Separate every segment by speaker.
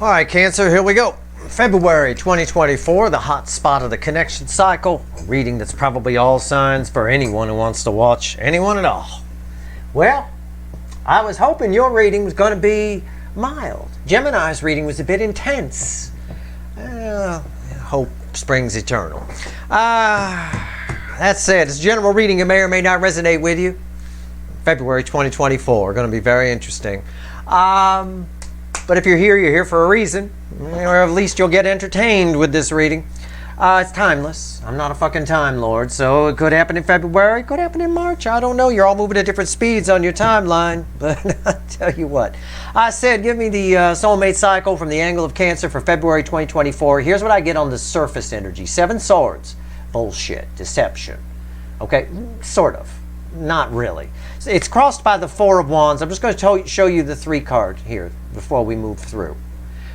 Speaker 1: All right, Cancer, here we go. February 2024, the hot spot of the connection cycle. A reading that's probably all signs for anyone who wants to watch anyone at all. Well, I was hoping your reading was going to be mild. Gemini's reading was a bit intense. Hope springs eternal. That said, it's a general reading. It may or may not resonate with you. February 2024, going to be very interesting. But if you're here for a reason, or at least you'll get entertained with this reading. It's timeless. I'm not a fucking time lord, so it could happen in February, it could happen in March. I don't know. You're all moving at different speeds on your timeline. But I'll tell you what. I said, give me the soulmate cycle from the angle of Cancer for February 2024. Here's what I get on the surface energy. 7 swords. Bullshit. Deception. Okay? Sort of. Not really. It's crossed by the 4 of Wands. I'm just going to show you the 3 card here before we move through.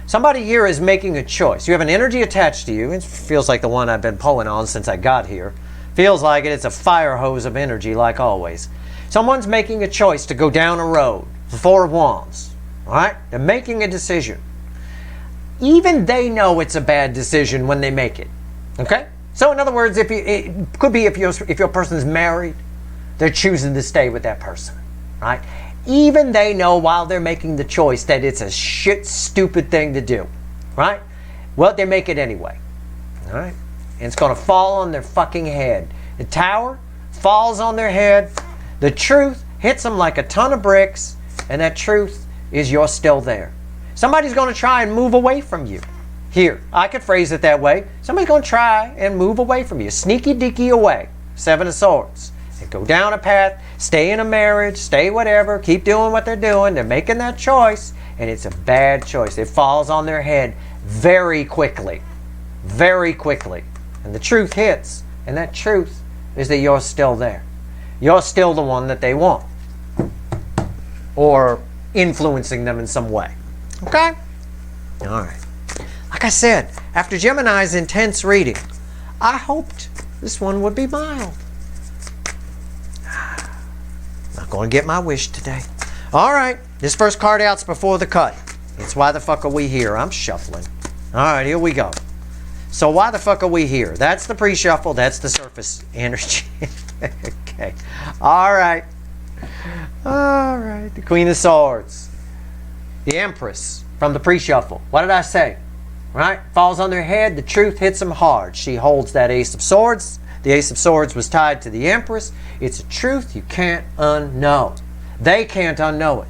Speaker 1: Somebody here is making a choice. You have an energy attached to you. It feels like the one I've been pulling on since I got here. Feels like it. It's a fire hose of energy, like always. Someone's making a choice to go down a road. 4 of Wands. All right? They're making a decision. Even they know it's a bad decision when they make it. Okay? So in other words, it could be if your person's married, they're choosing to stay with that person, right? Even they know while they're making the choice that it's a shit, stupid thing to do, right? Well, they make it anyway, all right? And it's going to fall on their fucking head. The tower falls on their head. The truth hits them like a ton of bricks, and that truth is you're still there. Somebody's going to try and move away from you. Here, I could phrase it that way. Somebody's going to try and move away from you. Sneaky deaky away. 7 of Swords. They go down a path, stay in a marriage, stay whatever, keep doing what they're doing. They're making that choice, and it's a bad choice. It falls on their head very quickly. Very quickly. And the truth hits, and that truth is that you're still there. You're still the one that they want. Or influencing them in some way. Okay? All right. Like I said, after Gemini's intense reading, I hoped this one would be mild. Not going to get my wish today. All right. This first card out's before the cut. It's why the fuck are we here? I'm shuffling. All right, here we go. So why the fuck are we here? That's the pre-shuffle. That's the surface energy. Okay. All right. All right. The Queen of Swords. The Empress from the pre-shuffle. What did I say? Right? Falls on their head. The truth hits them hard. She holds that Ace of Swords. The Ace of Swords was tied to the Empress. It's a truth you can't unknow. They can't unknow it.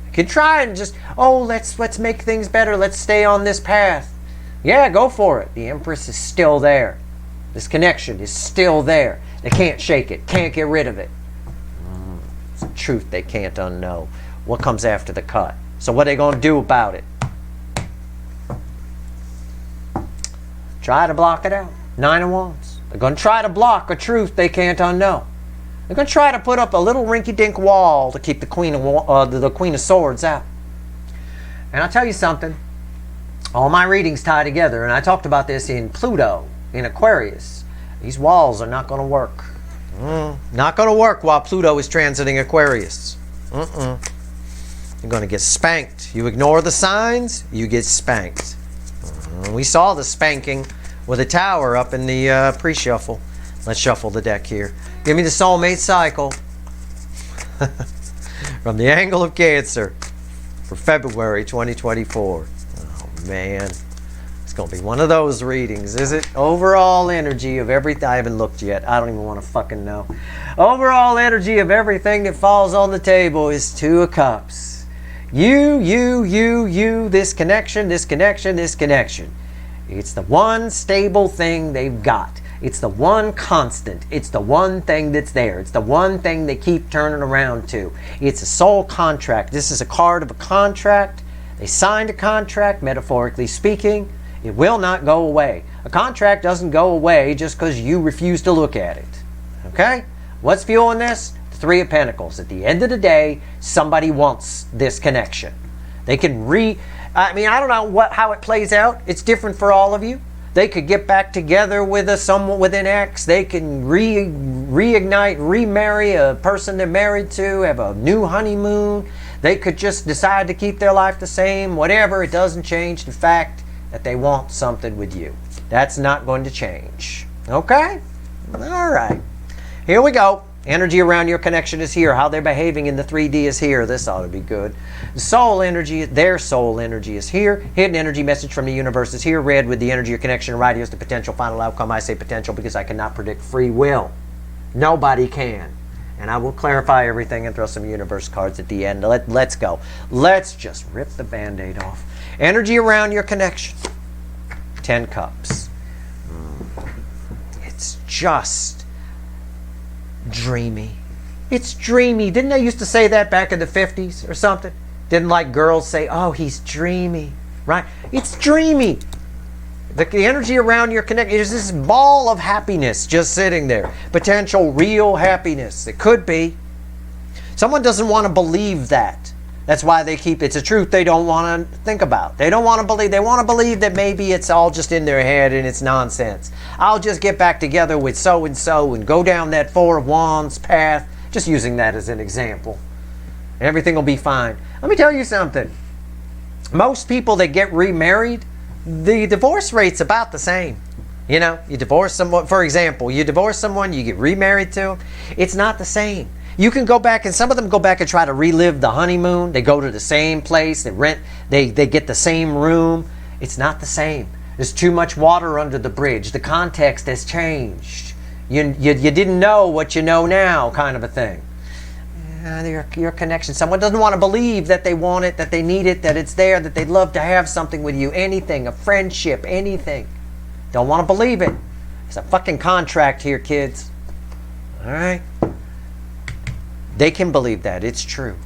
Speaker 1: You can try and just, let's make things better. Let's stay on this path. Yeah, go for it. The Empress is still there. This connection is still there. They can't shake it. Can't get rid of it. It's a truth they can't unknow. What comes after the cut? So what are they going to do about it? Try to block it out. 9 of Wands. They're going to try to block a truth they can't unknow. They're going to try to put up a little rinky-dink wall to keep the Queen of Swords out. And I'll tell you something. All my readings tie together, and I talked about this in Pluto, in Aquarius. These walls are not going to work. Not going to work while Pluto is transiting Aquarius. You're going to get spanked. You ignore the signs, you get spanked. We saw the spanking with a tower up in the pre-shuffle. Let's shuffle the deck here. Give me the soulmate cycle from the angle of Cancer for February 2024. Oh, man. It's going to be one of those readings, is it? Overall energy of everything. I haven't looked yet. I don't even want to fucking know. Overall energy of everything that falls on the table is 2 of Cups. You, this connection, this connection, this connection. It's the one stable thing they've got. It's the one constant. It's the one thing that's there. It's the one thing they keep turning around to. It's a soul contract. This is a card of a contract. They signed a contract, metaphorically speaking. It will not go away. A contract doesn't go away just because you refuse to look at it. Okay? What's fueling this? The 3 of Pentacles. At the end of the day, somebody wants this connection. They can I don't know how it plays out. It's different for all of you. They could get back together with someone with an ex. They can reignite, remarry a person they're married to, have a new honeymoon. They could just decide to keep their life the same, whatever. It doesn't change the fact that they want something with you. That's not going to change. Okay? All right. Here we go. Energy around your connection is here. How they're behaving in the 3D is here. This ought to be good. Soul energy, their soul energy is here. Hidden energy message from the universe is here. Red with the energy of connection. Right here's the potential final outcome. I say potential because I cannot predict free will. Nobody can. And I will clarify everything and throw some universe cards at the end. Let's go. Let's just rip the Band-Aid off. Energy around your connection. 10 cups. It's just dreamy. It's dreamy. Didn't they used to say that back in the 50s or something? Didn't like girls say, oh, he's dreamy, right? It's dreamy. The energy around your connection is this ball of happiness just sitting there. Potential real happiness. It could be. Someone doesn't want to believe that. That's why they keep it's a truth they don't want to think about. They don't want to believe. They want to believe that maybe it's all just in their head and it's nonsense. I'll just get back together with so-and-so and go down that Four of Wands path. Just using that as an example. Everything will be fine. Let me tell you something. Most people that get remarried, the divorce rate's about the same. You know, you divorce someone, for example, you divorce someone, you get remarried to them. It's not the same. You can go back, and some of them go back and try to relive the honeymoon. They go to the same place, they get the same room. It's not the same. There's too much water under the bridge. The context has changed. You didn't know what you know now, kind of a thing. Your connection. Someone doesn't want to believe that they want it, that they need it, that it's there, that they'd love to have something with you. Anything, a friendship, anything. Don't want to believe it. It's a fucking contract here, kids. All right? They can believe that. It's true.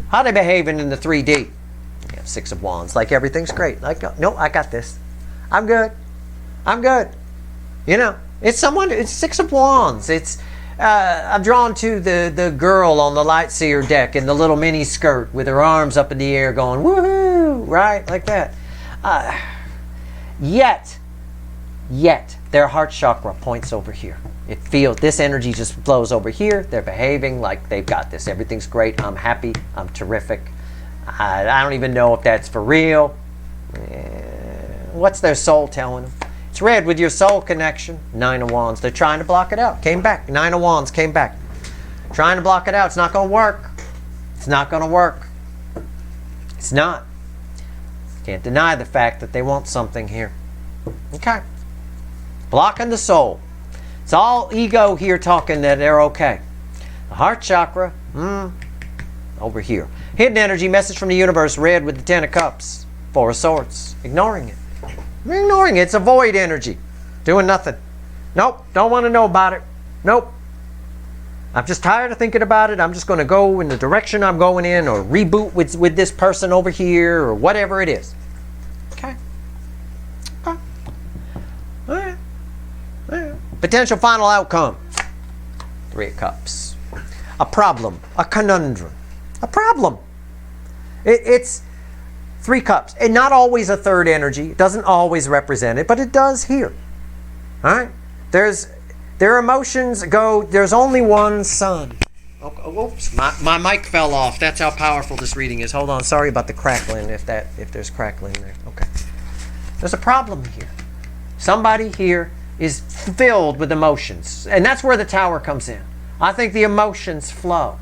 Speaker 1: How are they behaving in the 3D? You have Six of Wands. Like everything's great. Like, no, I got this. I'm good. I'm good. You know, it's Six of Wands. I'm drawn to the girl on the light seer deck in the little mini skirt with her arms up in the air going, woohoo, right? Like that. Yet, their heart chakra points over here. It feels, this energy just flows over here. They're behaving like they've got this. Everything's great. I'm happy. I'm terrific. I don't even know if that's for real. What's their soul telling them? It's red with your soul connection. Nine of Wands. They're trying to block it out. Came back. Nine of Wands came back. Trying to block it out. It's not going to work. It's not going to work. It's not. Can't deny the fact that they want something here. Okay. Blocking the soul. It's all ego here talking that they're okay. The heart chakra, over here. Hidden energy, message from the universe, red with the 10 of cups. Four of Swords. Ignoring it. Ignoring it. It's a void energy. Doing nothing. Nope. Don't want to know about it. Nope. I'm just tired of thinking about it. I'm just going to go in the direction I'm going in or reboot with this person over here or whatever it is. Okay. Okay. All right. All right. Potential final outcome. Three of Cups. A problem. A conundrum. A problem. It's Three Cups. And not always a third energy. It doesn't always represent it, but it does here. All right? Their emotions go, there's only one sun. Oh, oops, my mic fell off. That's how powerful this reading is. Hold on. Sorry about the crackling if there's crackling there. Okay. There's a problem here. Somebody here is filled with emotions. And that's where the Tower comes in. I think the emotions flow.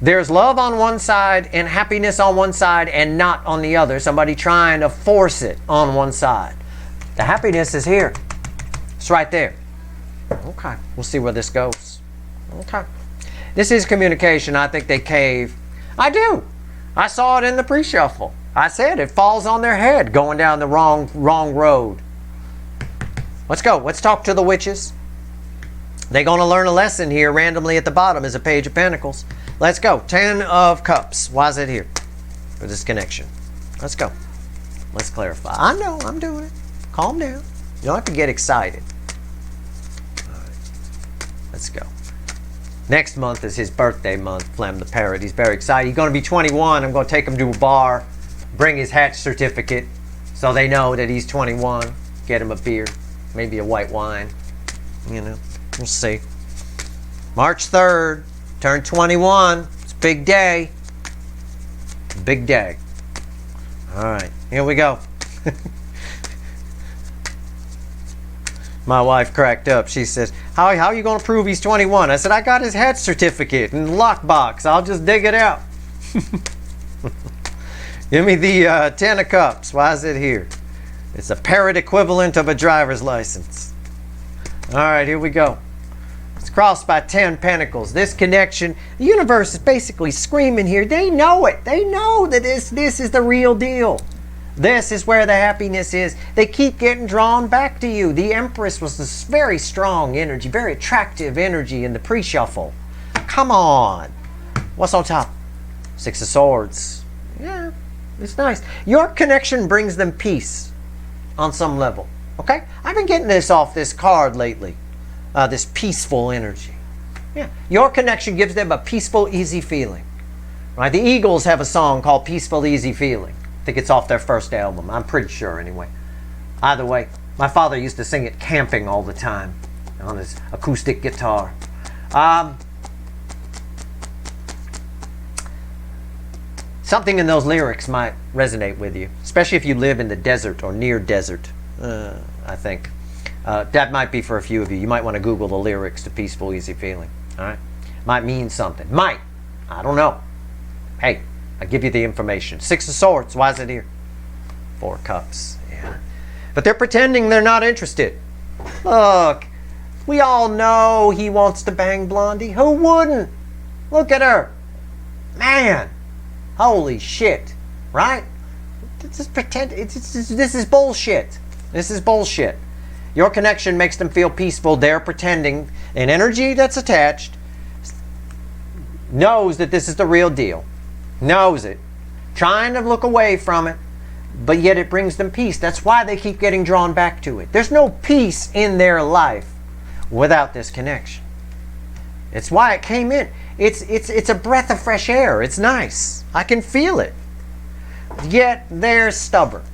Speaker 1: There's love on one side and happiness on one side and not on the other. Somebody trying to force it on one side. The happiness is here. It's right there. Okay. We'll see where this goes. Okay. This is communication. I think they cave. I do. I saw it in the pre-shuffle. I said it falls on their head going down the wrong road. Let's go. Let's talk to the witches. They're going to learn a lesson here. Randomly at the bottom is a Page of Pentacles. Let's go. 10 of Cups. Why is it here? For this connection. Let's go. Let's clarify. I know. I'm doing it. Calm down. You don't have to get excited. All right. Let's go. Next month is his birthday month, Flem the Parrot. He's very excited. He's going to be 21. I'm going to take him to a bar, bring his hatch certificate so they know that he's 21. Get him a beer. Maybe a white wine. You know, we'll see. March 3rd, turn 21. It's a big day. big day. All right, here we go. My wife cracked up. She says, how are you going to prove he's 21? I said, I got his hatch certificate in the lockbox. I'll just dig it out. Give me the 10 of cups. Why is it here? It's a parrot equivalent of a driver's license. All right, here we go. It's crossed by 10 pentacles. This connection, the universe is basically screaming here. They know it. They know that this is the real deal. This is where the happiness is. They keep getting drawn back to you. The Empress was this very strong energy, very attractive energy in the pre-shuffle. Come on. What's on top? 6 of Swords. Yeah, it's nice. Your connection brings them peace on some level. Okay? I've been getting this off this card lately. This peaceful energy. Yeah. Your connection gives them a peaceful, easy feeling. Right? The Eagles have a song called Peaceful, Easy Feeling. I think it's off their first album. I'm pretty sure anyway. Either way, my father used to sing it camping all the time on his acoustic guitar. Something in those lyrics might resonate with you, especially if you live in the desert or near desert, I think. That might be for a few of you. You might want to Google the lyrics to Peaceful, Easy Feeling. All right? Might mean something. Might. I don't know. Hey, I give you the information. 6 of Swords. Why is it here? 4 of Cups. Yeah. But they're pretending they're not interested. Look, we all know he wants to bang Blondie. Who wouldn't? Look at her. Man. Holy shit. Right? Just pretend. This is bullshit. This is bullshit. Your connection makes them feel peaceful. They're pretending. An energy that's attached knows that this is the real deal. Knows it. Trying to look away from it, but yet it brings them peace. That's why they keep getting drawn back to it. There's no peace in their life without this connection. It's why it came in. It's a breath of fresh air. It's nice. I can feel it. Yet they're stubborn.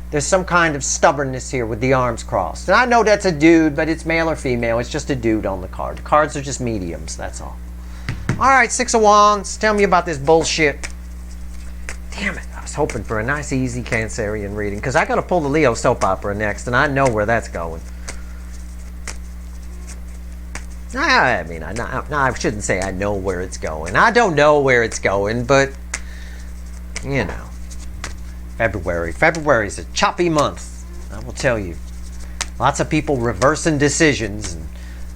Speaker 1: There's some kind of stubbornness here with the arms crossed. And I know that's a dude, but it's male or female. It's just a dude on the card. The cards are just mediums, that's all. All right, 6 of Wands. Tell me about this bullshit. Damn it. I was hoping for a nice, easy Cancerian reading, because I got to pull the Leo soap opera next, and I know where that's going. I mean, I shouldn't say I know where it's going. I don't know where it's going, but, you know. February. February is a choppy month, I will tell you. Lots of people reversing decisions and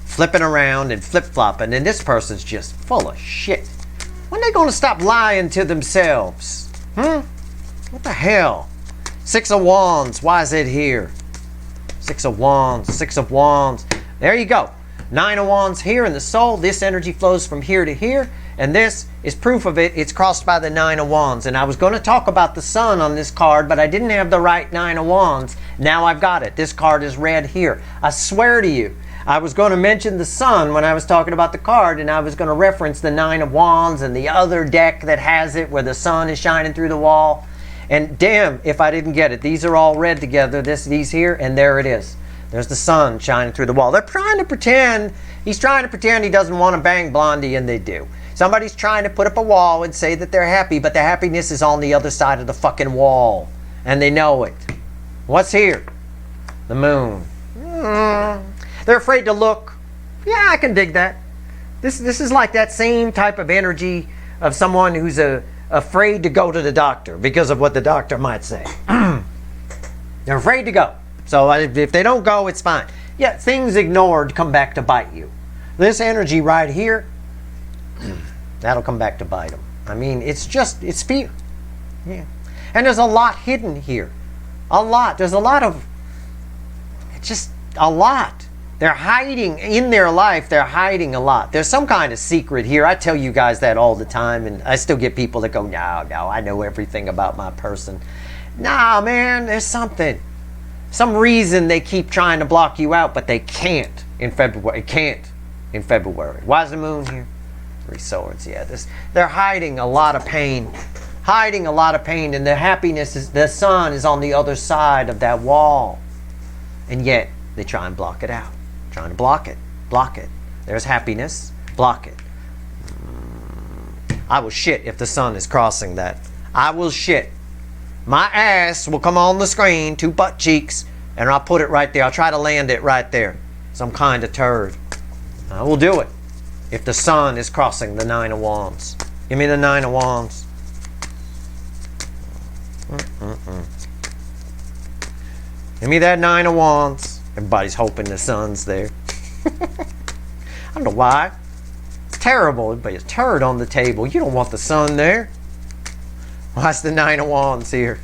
Speaker 1: flipping around and flip-flopping, and this person's just full of shit. When are they going to stop lying to themselves? What the hell? 6 of Wands. Why is it here? 6 of Wands. 6 of Wands. There you go. 9 of Wands here in the soul. This energy flows from here to here. And this is proof of it. It's crossed by the 9 of Wands. And I was going to talk about the sun on this card, but I didn't have the right 9 of Wands. Now I've got it. This card is red here. I swear to you, I was going to mention the sun when I was talking about the card, and I was going to reference the 9 of Wands and the other deck that has it where the sun is shining through the wall. And damn if I didn't get it. These are all red together, these here, and there it is. There's the sun shining through the wall. They're trying to pretend, he's trying to pretend he doesn't want to bang Blondie, and they do. Somebody's trying to put up a wall and say that they're happy, but the happiness is on the other side of the fucking wall. And they know it. What's here? The moon. They're afraid to look. Yeah, I can dig that. This is like that same type of energy of someone who's afraid to go to the doctor because of what the doctor might say. They're afraid to go. So if they don't go, it's fine. Yeah, things ignored come back to bite you. This energy right here, that'll come back to bite them. I mean, it's fear. Yeah. And there's a lot hidden here. A lot. There's a lot of, it's just a lot. They're hiding in their life. They're hiding a lot. There's some kind of secret here. I tell you guys that all the time, and I still get people that go, no, I know everything about my person. Nah, man, there's something. Some reason they keep trying to block you out, but they can't in February. Why is the moon here? 3 swords. Yeah, they're hiding a lot of pain. Hiding a lot of pain, and the happiness is, the sun is on the other side of that wall. And yet, they try and block it out. Trying to block it. Block it. There's happiness. Block it. I will shit if the sun is crossing that. I will shit. My ass will come on the screen, 2 butt cheeks, and I'll put it right there. I'll try to land it right there. Some kind of turd. I will do it if the sun is crossing the 9 of Wands. Give me the 9 of Wands. Give me that 9 of Wands. Everybody's hoping the sun's there. I don't know why. It's terrible. Everybody's a turd on the table. You don't want the sun there. Why's the 9 of Wands here?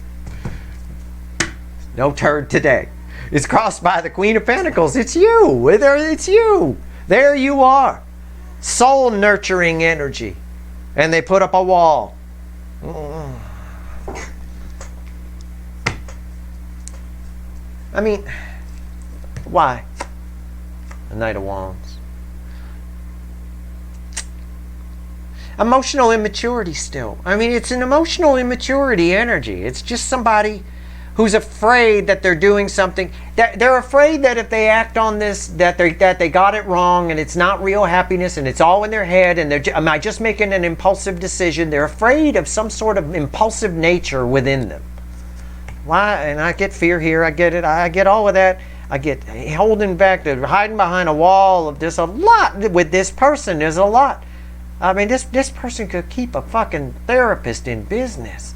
Speaker 1: No turd today. It's crossed by the Queen of Pentacles. It's you. It's you. There you are. Soul nurturing energy. And they put up a wall. I mean, why? The Knight of Wands. Emotional immaturity still. I mean, it's an emotional immaturity energy. It's just somebody who's afraid that they're doing something. They're afraid that if they act on this, that they got it wrong and it's not real happiness and it's all in their head and am I just making an impulsive decision? They're afraid of some sort of impulsive nature within them. Why? And I get fear here. I get it. I get all of that. I get holding back, hiding behind a wall. There's a lot with this person. There's a lot. I mean, this person could keep a fucking therapist in business.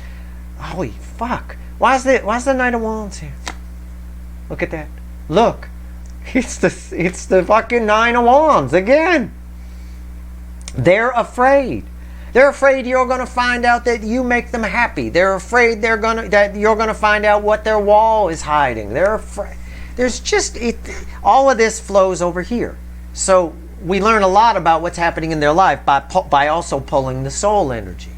Speaker 1: Holy fuck. Why's the Knight of Wands here? Look at that. Look. It's the fucking 9 of Wands again. They're afraid. They're afraid you're going to find out that you make them happy. They're afraid that you're going to find out what their wall is hiding. They're afraid. There's just all of this flows over here. So we learn a lot about what's happening in their life by also pulling the soul energy.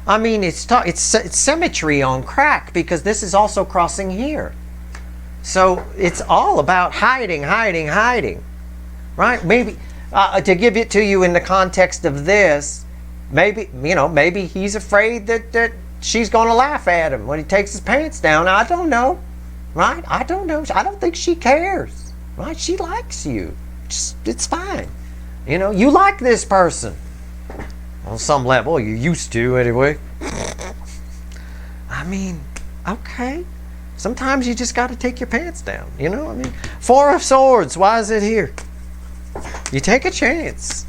Speaker 1: I mean, it's symmetry on crack because this is also crossing here. So it's all about hiding, right? Maybe to give it to you in the context of this, maybe he's afraid that she's going to laugh at him when he takes his pants down. I don't know, right? I don't know. I don't think she cares, right? She likes you. It's fine. You like this person. On some level, you used to anyway. I mean, okay. Sometimes you just got to take your pants down, I mean, 4 of Swords, why is it here? You take a chance.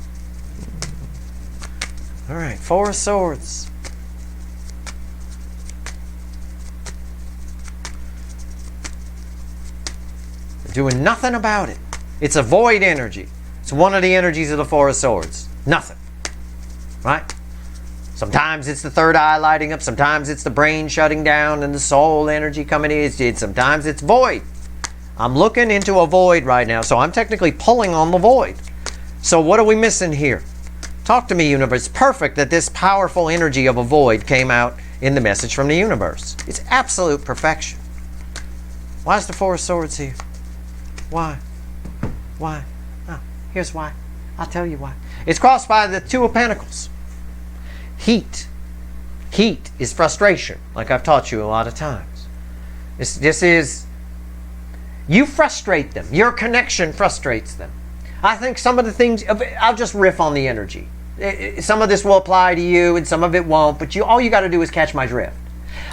Speaker 1: All right, 4 of Swords. They're doing nothing about it. It's a void energy. It's one of the energies of the 4 of Swords. Nothing. Right? Sometimes it's the third eye lighting up. Sometimes it's the brain shutting down and the soul energy coming in. Sometimes it's void. I'm looking into a void right now, so I'm technically pulling on the void. So what are we missing here? Talk to me, universe. It's perfect that this powerful energy of a void came out in the message from the universe. It's absolute perfection. Why is the 4 of Swords here? Why? Why? Oh, here's why. I'll tell you why. It's crossed by the 2 of Pentacles. Heat. Heat is frustration, like I've taught you a lot of times. This is, you frustrate them. Your connection frustrates them. I think some of the things, I'll just riff on the energy. Some of this will apply to you and some of it won't, but all you got to do is catch my drift.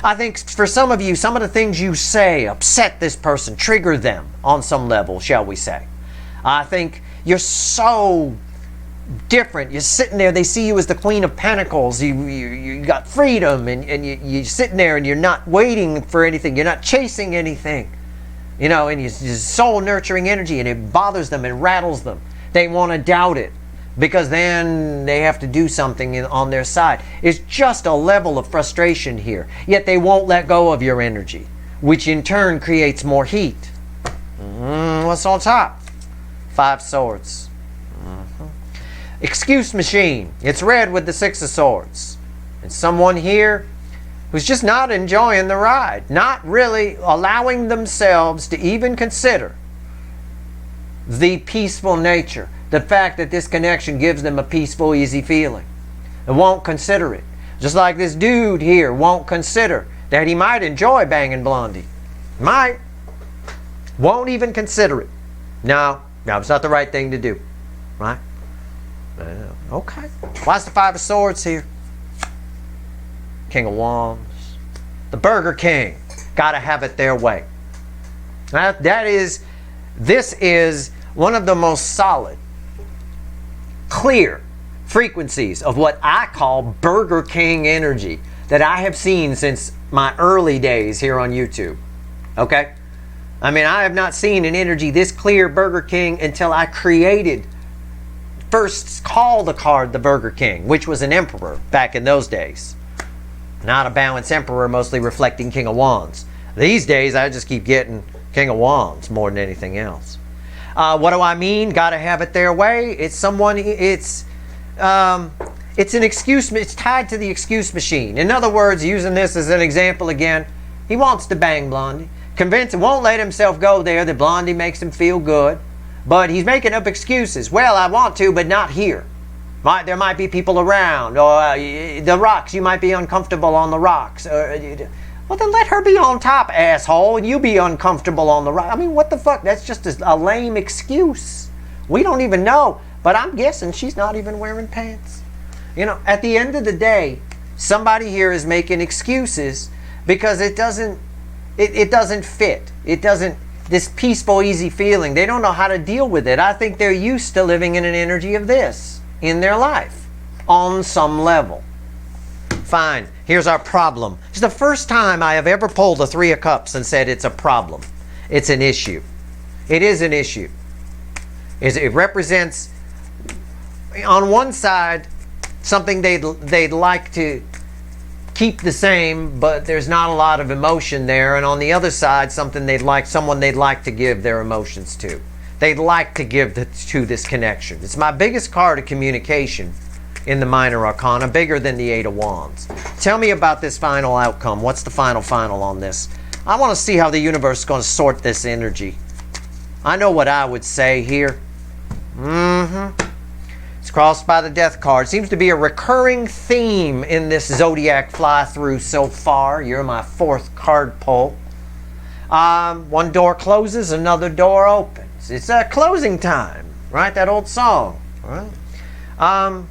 Speaker 1: I think for some of you, some of the things you say upset this person, trigger them on some level, shall we say. I think you're so different. You're sitting there, they see you as the Queen of Pentacles. You got freedom and you're sitting there and you're not waiting for anything. You're not chasing anything. And you're soul nurturing energy, and it bothers them and rattles them. They want to doubt it because then they have to do something on their side. It's just a level of frustration here. Yet they won't let go of your energy, which in turn creates more heat. What's on top? 5 Swords. Excuse machine. It's red with the 6 of Swords. And someone here who's just not enjoying the ride, not really allowing themselves to even consider the peaceful nature, the fact that this connection gives them a peaceful, easy feeling. They won't consider it. Just like this dude here won't consider that he might enjoy banging Blondie. Might. Won't even consider it. No, it's not the right thing to do. Right? Okay. Why's the 5 of Swords here? King of Wands. The Burger King. Gotta have it their way. This is one of the most solid, clear frequencies of what I call Burger King energy that I have seen since my early days here on YouTube. Okay? I mean, I have not seen an energy this clear, Burger King, until I first called the card the Burger King, which was an emperor back in those days. Not a balanced emperor, mostly reflecting King of Wands. These days, I just keep getting King of Wands more than anything else. What do I mean? Gotta have it their way. It's an excuse. It's tied to the excuse machine. In other words, using this as an example again, he wants to bang Blondie. Convinced, won't let himself go there that Blondie makes him feel good. But he's making up excuses. Well, I want to, but not here. There might be people around. Or the rocks, you might be uncomfortable on the rocks. Well, then let her be on top, asshole, and you be uncomfortable on the rock. I mean, what the fuck? That's just a lame excuse. We don't even know. But I'm guessing she's not even wearing pants. You know, at the end of the day, somebody here is making excuses because it doesn't fit. It doesn't, this peaceful, easy feeling. They don't know how to deal with it. I think they're used to living in an energy of this in their life on some level. Fine. Here's our problem. It's the first time I have ever pulled the Three of Cups and said it's a problem. It's an issue. It is an issue. It represents, on one side, something they'd like to keep the same, but there's not a lot of emotion there. And on the other side, someone they'd like to give their emotions to. They'd like to give to this connection. It's my biggest card of communication in the minor arcana, bigger than the Eight of Wands. Tell me about this final outcome. What's the final on this? I want to see how the universe is going to sort this energy. I know what I would say here. It's crossed by the Death card. Seems to be a recurring theme in this zodiac fly-through so far. You're my fourth card pull. One door closes, another door opens. It's a closing time, right? That old song, right?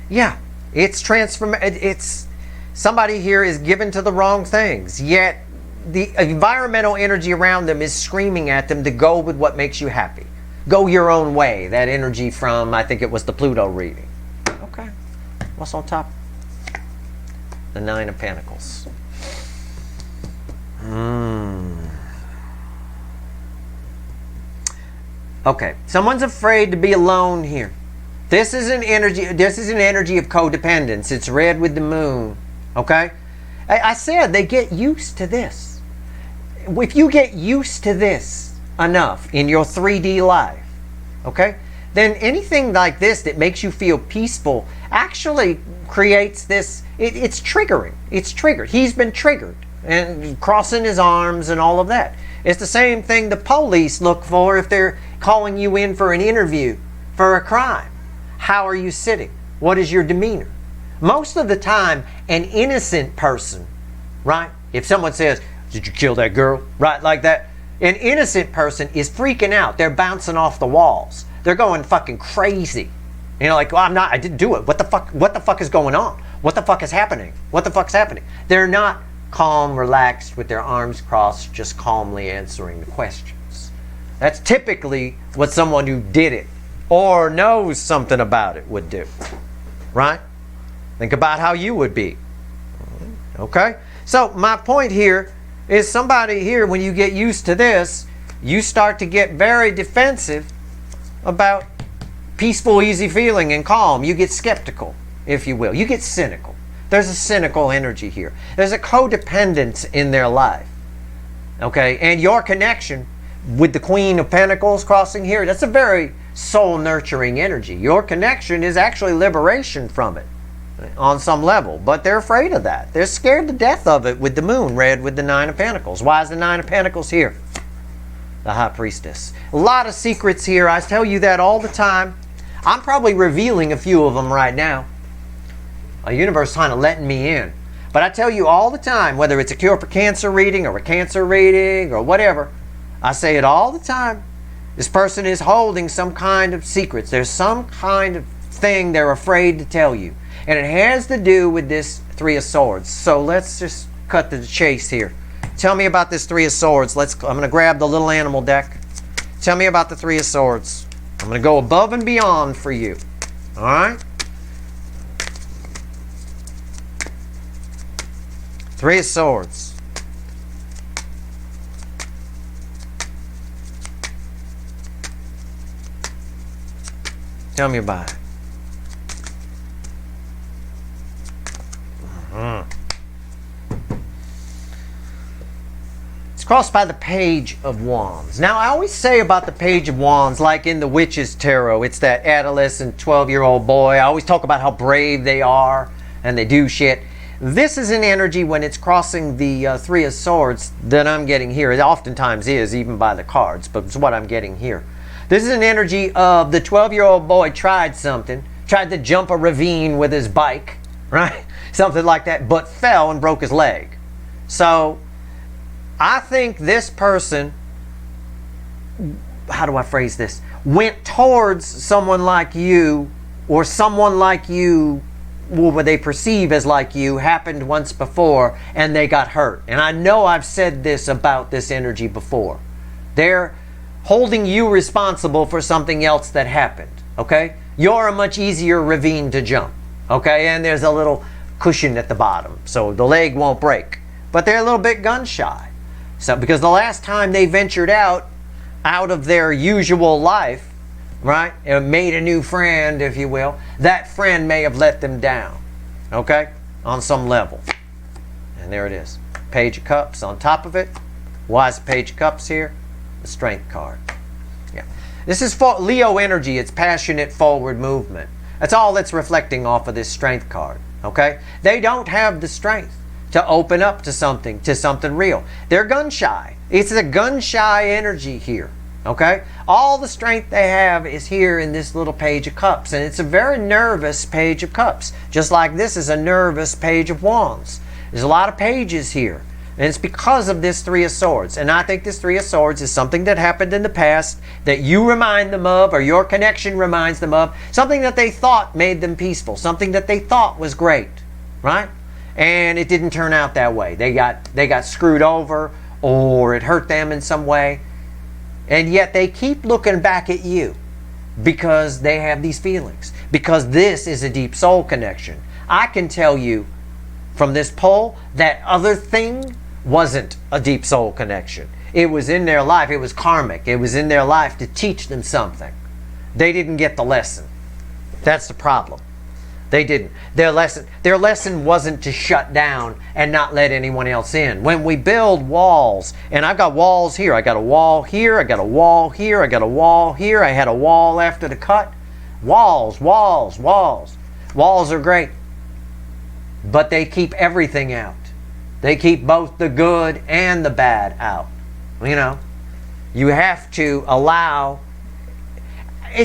Speaker 1: Yeah, it's it's somebody here is given to the wrong things, yet the environmental energy around them is screaming at them to go with what makes you happy. Go your own way. That energy from, I think it was the Pluto reading. Okay. What's on top? The Nine of Pentacles. Okay. Someone's afraid to be alone here. This is an energy of codependence. It's red with the moon. Okay? I said they get used to this. If you get used to this enough in your 3D life, okay, then anything like this that makes you feel peaceful actually creates this, it's triggering. It's triggered. He's been triggered and crossing his arms and all of that. It's the same thing the police look for if they're calling you in for an interview for a crime. How are you sitting? What is your demeanor? Most of the time, an innocent person, right? If someone says, "Did you kill that girl?" Right, like that. An innocent person is freaking out. They're bouncing off the walls. They're going fucking crazy. You know, like, well, I didn't do it. What the fuck is going on? What the fuck is happening? What the fuck's happening? They're not calm, relaxed, with their arms crossed, just calmly answering the questions. That's typically what someone who did it or knows something about it would do. Right? Think about how you would be. Okay? So my point here is somebody here, when you get used to this, you start to get very defensive about peaceful, easy feeling and calm. You get skeptical, if you will. You get cynical. There's a cynical energy here. There's a codependence in their life. Okay? And your connection with the Queen of Pentacles crossing here, that's a very soul-nurturing energy. Your connection is actually liberation from it on some level, but they're afraid of that. They're scared to death of it with the moon red with the Nine of Pentacles. Why is the Nine of Pentacles here? The High Priestess. A lot of secrets here. I tell you that all the time. I'm probably revealing a few of them right now. A universe kind of letting me in. But I tell you all the time, whether it's a cure for cancer reading or a cancer reading or whatever, I say it all the time. This person is holding some kind of secrets. There's some kind of thing they're afraid to tell you. And it has to do with this Three of Swords. So let's just cut to the chase here. Tell me about this Three of Swords. I'm going to grab the little animal deck. Tell me about the Three of Swords. I'm going to go above and beyond for you. All right? Three of Swords. Tell me about it. It's crossed by the Page of Wands. Now, I always say about the Page of Wands, like in the Witch's Tarot, it's that adolescent 12-year-old boy. I always talk about how brave they are and they do shit. This is an energy when it's crossing the Three of Swords that I'm getting here. It oftentimes is, even by the cards, but it's what I'm getting here. This is an energy of the 12-year-old boy tried something, tried to jump a ravine with his bike, right? Something like that, but fell and broke his leg. So I think this person, how do I phrase this, went towards someone like you, or someone like you, what they perceive as like you, happened once before and they got hurt. And I know I've said this about this energy before. They're holding you responsible for something else that happened, okay? You're a much easier ravine to jump, okay? And there's a little cushion at the bottom, so the leg won't break. But they're a little bit gun shy. So, because the last time they ventured out of their usual life, right, and made a new friend, if you will, that friend may have let them down, okay, on some level. And there it is. Page of Cups on top of it. Why is the Page of Cups here? The Strength card. Yeah. This is for Leo energy. It's passionate forward movement. That's all that's reflecting off of this Strength card, okay? They don't have the strength to open up to something real. They're gun shy. It's a gun shy energy here. Okay? All the strength they have is here in this little Page of Cups. And it's a very nervous Page of Cups. Just like this is a nervous Page of Wands. There's a lot of pages here. And it's because of this Three of Swords. And I think this Three of Swords is something that happened in the past that you remind them of, or your connection reminds them of. Something that they thought made them peaceful. Something that they thought was great. Right? And it didn't turn out that way. They got screwed over, or it hurt them in some way. And yet they keep looking back at you because they have these feelings. Because this is a deep soul connection. I can tell you from this poll that other thing wasn't a deep soul connection. It was in their life. It was karmic. It was in their life to teach them something. They didn't get the lesson. That's the problem. They didn't. Their lesson wasn't to shut down and not let anyone else in. When we build walls, and I've got walls here. I got a wall here. I got a wall here. I got a wall here. I had a wall after the cut. Walls, walls, walls. Walls are great. But they keep everything out. They keep both the good and the bad out. You know, you have to allow.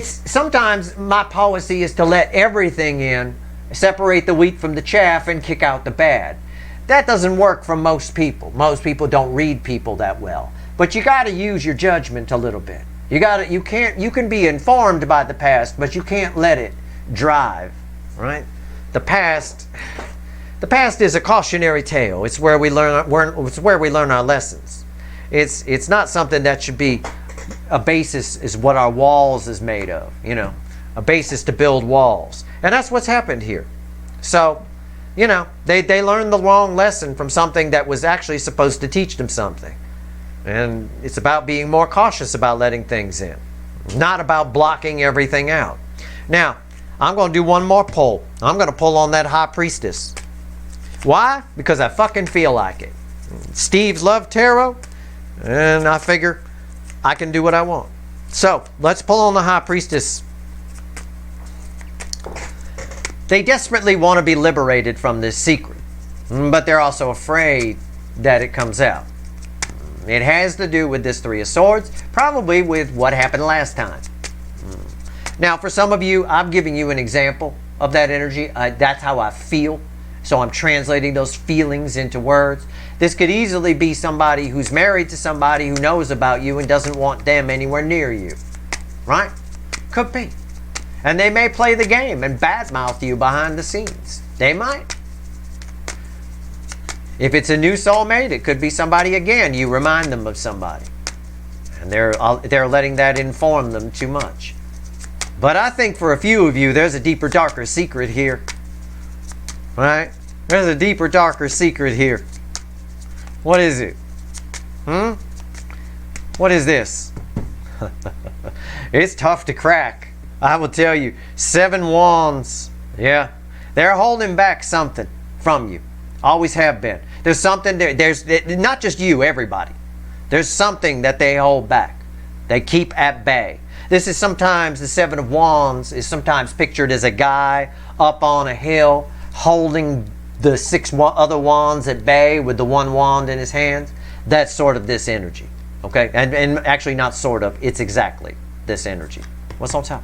Speaker 1: Sometimes my policy is to let everything in, separate the wheat from the chaff, and kick out the bad. That doesn't work for most people. Most people don't read people that well. But you got to use your judgment a little bit. You can be informed by the past, but you can't let it drive, right? The past is a cautionary tale. It's where we learn our lessons. It's not something that should be a basis is what our walls is made of, you know, a basis to build walls. And that's what's happened here. So, you know, they learned the wrong lesson from something that was actually supposed to teach them something. And it's about being more cautious about letting things in, not about blocking everything out. Now, I'm going to do one more pull. I'm going to pull on that High Priestess. Why? Because I fucking feel like it. Steve's loved tarot, and I figure I can do what I want. So, let's pull on the High Priestess. They desperately want to be liberated from this secret, but they're also afraid that it comes out. It has to do with this Three of Swords, probably with what happened last time. Now, for some of you, I'm giving you an example of that energy. That's how I feel. So I'm translating those feelings into words. This could easily be somebody who's married to somebody who knows about you and doesn't want them anywhere near you. Right? Could be. And they may play the game and badmouth you behind the scenes. They might. If it's a new soulmate, it could be somebody again. You remind them of somebody. And they're letting that inform them too much. But I think for a few of you, there's a deeper, darker secret here. Right? There's a deeper, darker secret here. What is it? What is this? It's tough to crack. I will tell you. 7 wands. Yeah. They're holding back something from you. Always have been. There's something there. There's not just you, everybody. There's something that they hold back. They keep at bay. This is sometimes, the 7 of Wands is sometimes pictured as a guy up on a hill holding the 6 other wands at bay with the 1 wand in his hand. That's sort of this energy. Okay? And actually not sort of, it's exactly this energy. What's on top?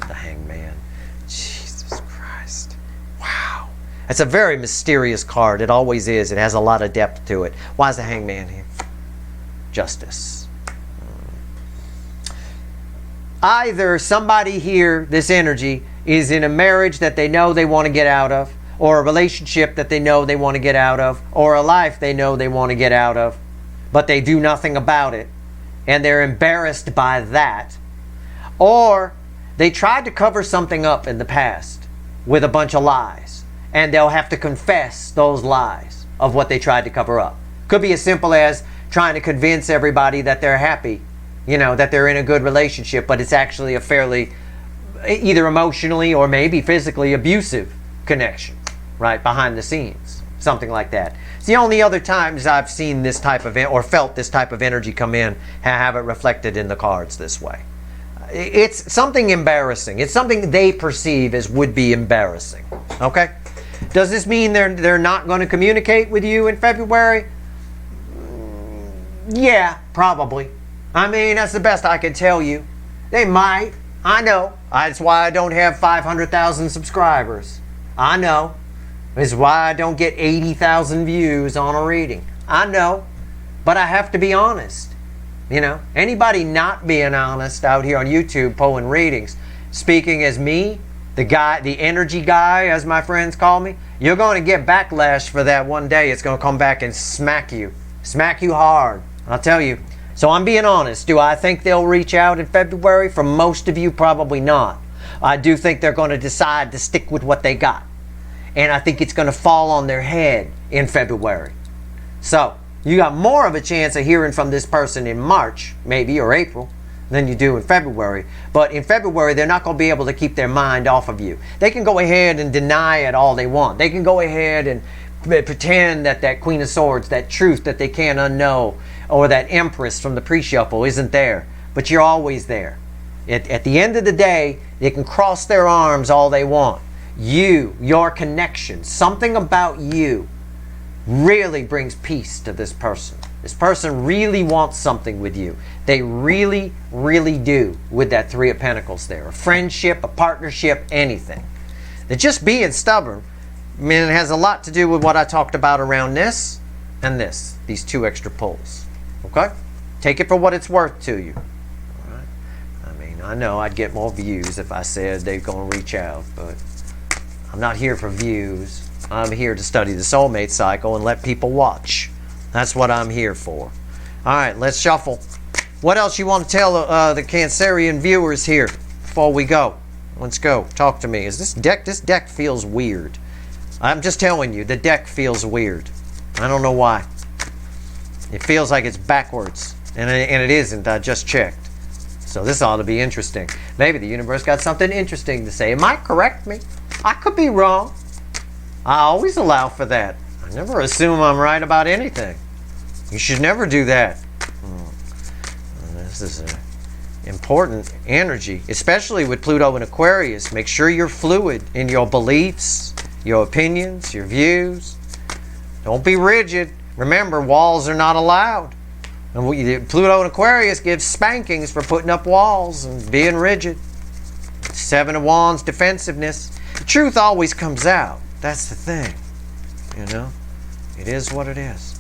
Speaker 1: The Hangman. Jesus Christ. Wow. It's a very mysterious card. It always is. It has a lot of depth to it. Why is the Hangman here? Justice. Either somebody here, this energy, is in a marriage that they know they want to get out of, or a relationship that they know they want to get out of, or a life they know they want to get out of, but they do nothing about it, and they're embarrassed by that. Or they tried to cover something up in the past with a bunch of lies, and they'll have to confess those lies of what they tried to cover up. Could be as simple as trying to convince everybody that they're happy, that they're in a good relationship, but it's actually a fairly either emotionally or maybe physically abusive connection, right, behind the scenes, something like that. It's the only other times I've seen this type of, or felt this type of energy come in, have it reflected in the cards this way. It's something embarrassing. It's something they perceive as would be embarrassing, okay? Does this mean they're not going to communicate with you in February? Yeah, probably. I mean, that's the best I can tell you. They might. I know. That's why I don't have 500,000 subscribers. I know. It's why I don't get 80,000 views on a reading. I know. But I have to be honest. Anybody not being honest out here on YouTube pulling readings, speaking as me, the guy, the energy guy, as my friends call me, you're going to get backlash for that one day. It's going to come back and smack you. Smack you hard. I'll tell you. So I'm being honest. Do I think they'll reach out in February? For most of you, probably not. I do think they're going to decide to stick with what they got. And I think it's going to fall on their head in February. So you got more of a chance of hearing from this person in March, maybe, or April, than you do in February. But in February, they're not going to be able to keep their mind off of you. They can go ahead and deny it all they want. They can go ahead and pretend that Queen of Swords, that truth that they can't unknow, or that Empress from the pre-shuffle isn't there. But you're always there. At the end of the day, they can cross their arms all they want. You, your connection, something about you really brings peace to this person. This person really wants something with you. They really, really do with that 3 of Pentacles there. A friendship, a partnership, anything. They're just being stubborn. I mean, it has a lot to do with what I talked about around this and this. These 2 extra pulls. Okay? Take it for what it's worth to you. All right? I mean, I know I'd get more views if I said they're going to reach out, but I'm not here for views. I'm here to study the soulmate cycle and let people watch. That's what I'm here for. All right, let's shuffle. What else you want to tell the Cancerian viewers here before we go? Let's go. Talk to me. This deck feels weird. I'm just telling you, the deck feels weird. I don't know why. It feels like it's backwards, and it isn't. I just checked. So this ought to be interesting. Maybe the universe got something interesting to say. It might correct me. I could be wrong. I always allow for that. I never assume I'm right about anything. You should never do that. This is an important energy, especially with Pluto and Aquarius. Make sure you're fluid in your beliefs, your opinions, your views. Don't be rigid. Remember, walls are not allowed. And Pluto and Aquarius gives spankings for putting up walls and being rigid. 7 of Wands, defensiveness. The truth always comes out. That's the thing. It is what it is.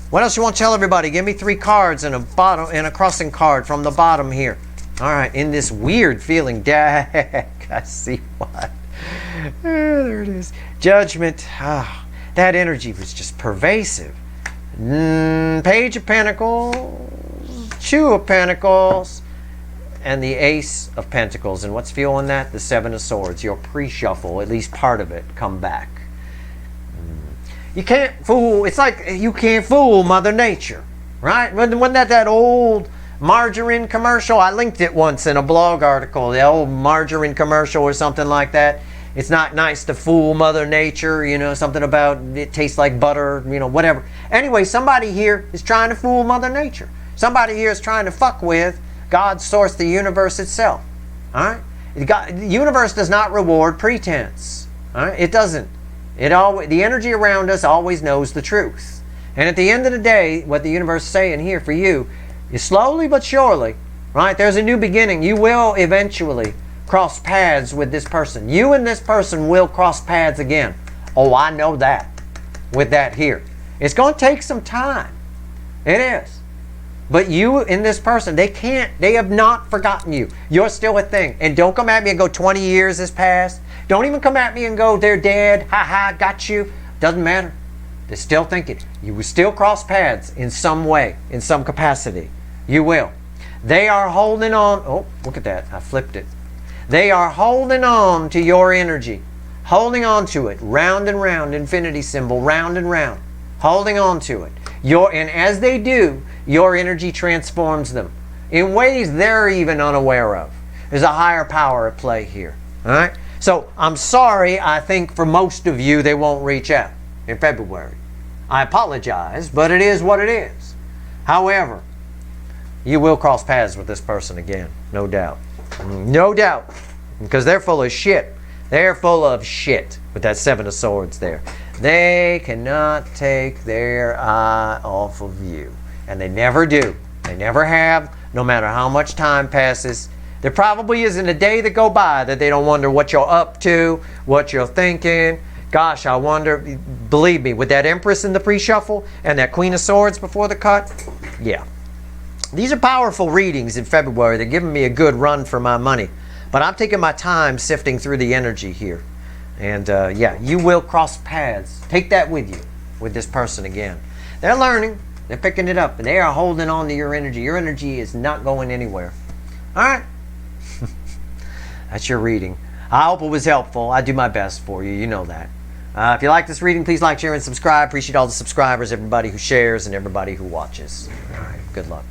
Speaker 1: What else you want to tell everybody? Give me 3 cards and a crossing card from the bottom here. All right, in this weird feeling deck, I see what. There it is. Judgment. Ah, that energy was just pervasive. Page of Pentacles, Two of Pentacles, and the Ace of Pentacles. And what's fueling that? The Seven of Swords. Your pre-shuffle, at least part of it, come back. You can't fool. It's like you can't fool Mother Nature, right? Wasn't that old margarine commercial? I linked it once in a blog article. The old margarine commercial or something like that. It's not nice to fool Mother Nature, you know, something about it tastes like butter, you know, whatever. Anyway, somebody here is trying to fool Mother Nature. Somebody here is trying to fuck with God's source, the universe itself. All right? The universe does not reward pretense. All right? It doesn't. The energy around us always knows the truth. And at the end of the day, what the universe is saying here for you is slowly but surely, right? There's a new beginning. You will eventually cross paths with this person. You and this person will cross paths again. Oh, I know that. With that here. It's going to take some time. It is. But you and this person, they have not forgotten you. You're still a thing. And don't come at me and go 20 years has passed. Don't even come at me and go, they're dead. Ha ha, got you. Doesn't matter. They're still thinking. You will still cross paths in some way, in some capacity. You will. They are holding on. Oh, look at that. I flipped it. They are holding on to your energy. Holding on to it. Round and round. Infinity symbol. Round and round. Holding on to it. And as they do, your energy transforms them in ways they're even unaware of. There's a higher power at play here. All right? So I'm sorry, I think for most of you, they won't reach out in February. I apologize, but it is what it is. However, you will cross paths with this person again, no doubt. No doubt. Because they're full of shit. They're full of shit with that Seven of Swords there. They cannot take their eye off of you. And they never do. They never have, no matter how much time passes. There probably isn't a day that go by that they don't wonder what you're up to, what you're thinking. Gosh, I wonder, believe me, with that Empress in the pre-shuffle and that Queen of Swords before the cut, yeah. These are powerful readings in February. They're giving me a good run for my money. But I'm taking my time sifting through the energy here. And yeah, you will cross paths. Take that with you, with this person again. They're learning. They're picking it up. And they are holding on to your energy. Your energy is not going anywhere. All right. That's your reading. I hope it was helpful. I do my best for you. You know that. If you like this reading, please like, share, and subscribe. Appreciate all the subscribers, everybody who shares, and everybody who watches. All right. Good luck.